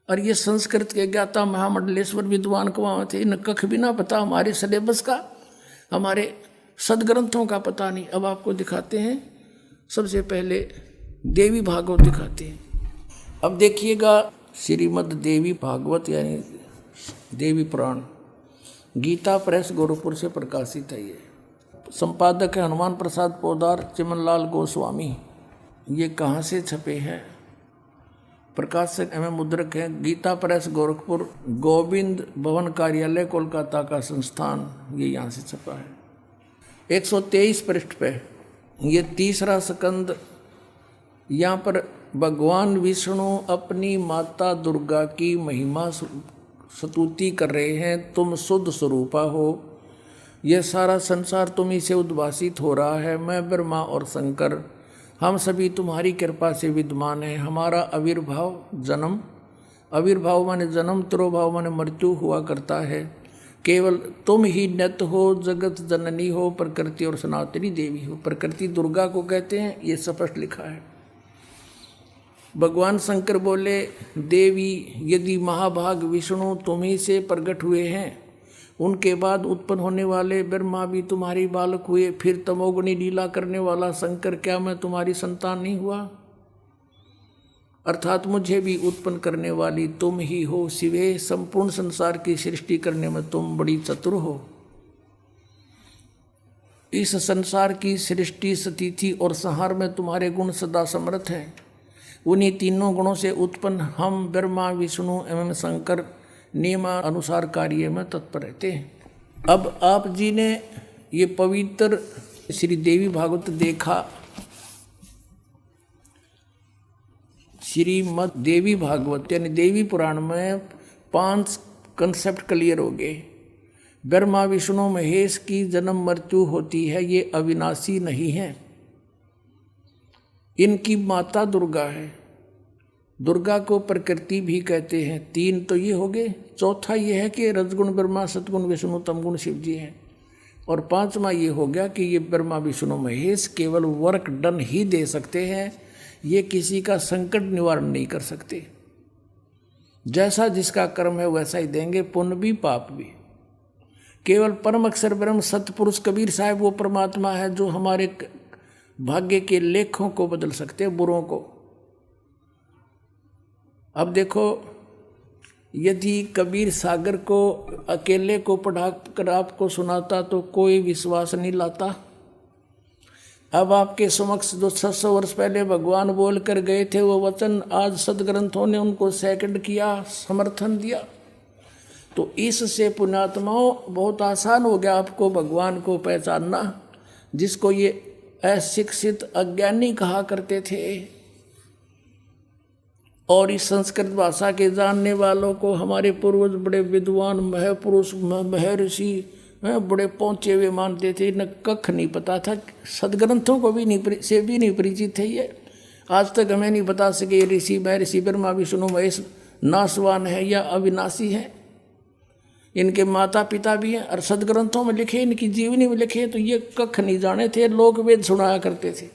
और ये संस्कृत के ज्ञाता महामंडलेश्वर विद्वान कहाँ थे, न कख भी ना पता हमारे सिलेबस का, हमारे सदग्रंथों का पता नहीं। अब आपको दिखाते हैं, सबसे पहले देवी भागवत दिखाते हैं। अब देखिएगा, श्रीमद् देवी भागवत यानी देवी पुराण, गीता प्रेस गोरखपुर से प्रकाशित है। ये संपादक है हनुमान प्रसाद पोदार, चिमनलाल गोस्वामी। ये कहाँ से छपे हैं? प्रकाशक एवं मुद्रक है गीता प्रेस गोरखपुर, गोविंद भवन कार्यालय कोलकाता का संस्थान, ये यहाँ से छपा है। 123 पृष्ठ पे ये तीसरा स्कंद। यहाँ पर भगवान विष्णु अपनी माता दुर्गा की महिमा स्तुति कर रहे हैं। तुम शुद्ध स्वरूपा हो, यह सारा संसार तुम्ही से उद्भासित हो रहा है। मैं ब्रह्मा और शंकर हम सभी तुम्हारी कृपा से विद्यमान हैं। हमारा आविर्भाव जन्म, आविर्भाव माने जन्म, तिरोभाव माने मृत्यु हुआ करता है। केवल तुम ही नित्य हो, जगत जननी हो, प्रकृति और सनातनी देवी हो। प्रकृति दुर्गा को कहते हैं, ये स्पष्ट लिखा है। भगवान शंकर बोले, देवी यदि महाभाग विष्णु तुम्ही से प्रकट हुए हैं, उनके बाद उत्पन्न होने वाले ब्रह्मा भी तुम्हारी बालक हुए, फिर तमोगुणी लीला करने वाला शंकर, क्या मैं तुम्हारी संतान नहीं हुआ? अर्थात मुझे भी उत्पन्न करने वाली तुम ही हो। शिवे, संपूर्ण संसार की सृष्टि करने में तुम बड़ी चतुर हो। इस संसार की सृष्टि, स्थिति और संहार में तुम्हारे गुण सदा समर्थ हैं। उन्हीं तीनों गुणों से उत्पन्न हम ब्रह्मा, विष्णु एवं शंकर नियमानुसार कार्य में तत्पर रहते हैं। अब आप जी ने ये पवित्र श्री देवी भागवत देखा। श्रीमद् देवी भागवत यानी देवी पुराण में 5 कंसेप्ट क्लियर हो गए। ब्रह्मा विष्णु महेश की जन्म मृत्यु होती है, ये अविनाशी नहीं है। इनकी माता दुर्गा है। दुर्गा को प्रकृति भी कहते हैं। 3 तो ये हो गए। चौथा ये है कि रजगुण ब्रह्मा, सतगुण विष्णु, तमगुण शिव जी हैं। और 5वां ये हो गया कि ये ब्रह्मा विष्णु महेश केवल वर्क डन ही दे सकते हैं, ये किसी का संकट निवारण नहीं कर सकते। जैसा जिसका कर्म है वैसा ही देंगे, पुण्य भी पाप भी। केवल परम अक्षर ब्रह्म सतपुरुष कबीर साहब वो परमात्मा है जो हमारे भाग्य के लेखों को बदल सकते हैं, बुरों को। अब देखो, यदि कबीर सागर को अकेले को पढ़ा कर आपको सुनाता तो कोई विश्वास नहीं लाता। अब आपके समक्ष जो 600 वर्ष पहले भगवान बोल कर गए थे वो वचन, आज सदग्रंथों ने उनको सेकंड किया, समर्थन दिया। तो इससे पुण्यात्माओं बहुत आसान हो गया आपको भगवान को पहचानना, जिसको ये अशिक्षित अज्ञानी कहा करते थे। और इस संस्कृत भाषा के जानने वालों को हमारे पूर्वज बड़े विद्वान महपुरुष महर्षि बड़े पहुँचे हुए मानते थे। न कख नहीं पता था, सदग्रंथों को भी नहीं परिचित थे। ये आज तक हमें नहीं बता सके ये ऋषि महर्षि ब्रह्मा विष्णु महेश नाशवान है या अविनाशी है। इनके माता पिता भी हैं और सदग्रंथों में लिखे, इनकी जीवनी में लिखे, तो ये कख नहीं जाने थे। लोक वेद सुनाया करते थे।